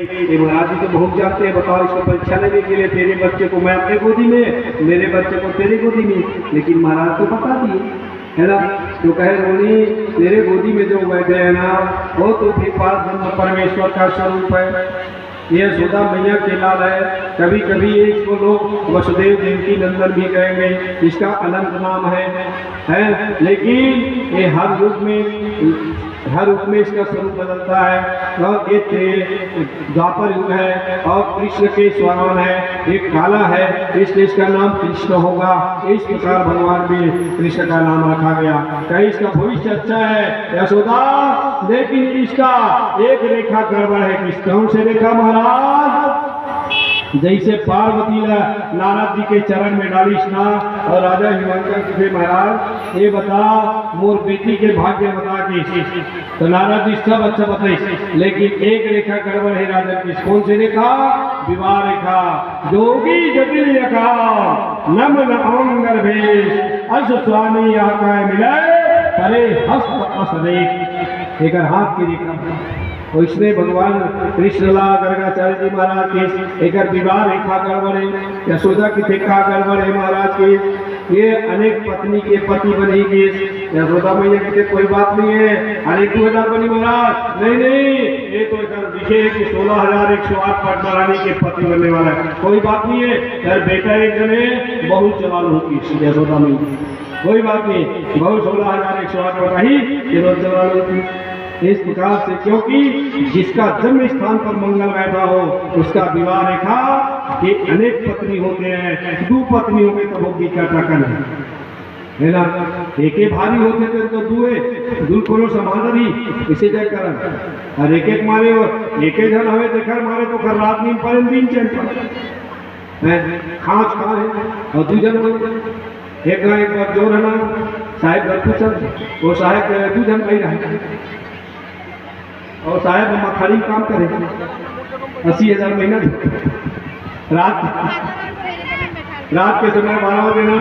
ये महाराज जी तो बहुत जानते हैं, बताओ इसको परीक्षा लेने के लिए तेरे बच्चे को मैं अपने गोदी में, मेरे बच्चे को तेरे गोदी में, लेकिन महाराज को बता दिए है ना। तो कहे रोनी तेरे गोदी में जो बैठे है ना वो तो फिर पास परमेश्वर का स्वरूप है, ये यशोदा मैया के लाल है। कभी कभी ये इसको लोग वसुदेव देवकी नंदन भी कहेंगे, इसका अनंत नाम है लेकिन ये हर युग में इसका स्वरूप बदलता है। और एक द्वापर युग है और कृष्ण के स्वरान है, एक काला है इसलिए इसका नाम कृष्ण होगा। इस प्रकार भगवान भी कृष्ण का नाम रखा गया। कहीं इसका भविष्य अच्छा है यशोदा, लेकिन इसका एक रेखा गड़बड़ है। किस कौन से रेखा महाराज? जैसे पार्वती नारद जी के चरण में डाली स्नान और राजा हिमांकर से महाराज ये बता मोर बेटी के भाग्य बता के, तो नारद जी सब अच्छा बताए, लेकिन एक रेखा गड़बड़ है राजन की। कौन सी रेखा? विवाह रेखा। जोगी जटिल रेखा नमन अंगर भेष अस स्वामी आका मिले अरे हस्त असदेख, एक हाथ की रेखा। और इसमें भगवान कृष्णला गर्गाचार्य जी महाराज के एक विवाह रेखा गड़बड़ है, यशोदा की रेखा गड़बड़ है महाराज के। ये अनेक पत्नी के पति बनेंगे, यशोदा मैया की कोई बात नहीं है अनेक 2000 बनी महाराज, नहीं ये तो लिखे कि 16,108 पटना रानी के पति बनने वाला है, कोई बात नहीं है। यार बेटा एक जन है बहुत जवान होती यशोदा मैया, कोई बात नहीं, बहुत 16,108 पटा ही जवान होती इस प्रकार से, क्योंकि जिसका जन्म स्थान पर मंगल बैठा हो उसका विवाह रेखा के अनेक पत्नी होते हैं। 2 पत्नी होंगे तो वो बीचा टकन है ना, एक भारी होते थे तो दुए को समान ही इसे जय कर और एक मारे एक जन हमें देखकर मारे तो कर रात नींद पर दिन चैन खाँच खा है और 2 जन एक बार जोर है ना साहेब घर पूछा वो साहेब 2 जन कही रहे और साहेब मखाड़ी काम करे 80,000 महीना रात के समय 12 बजे ना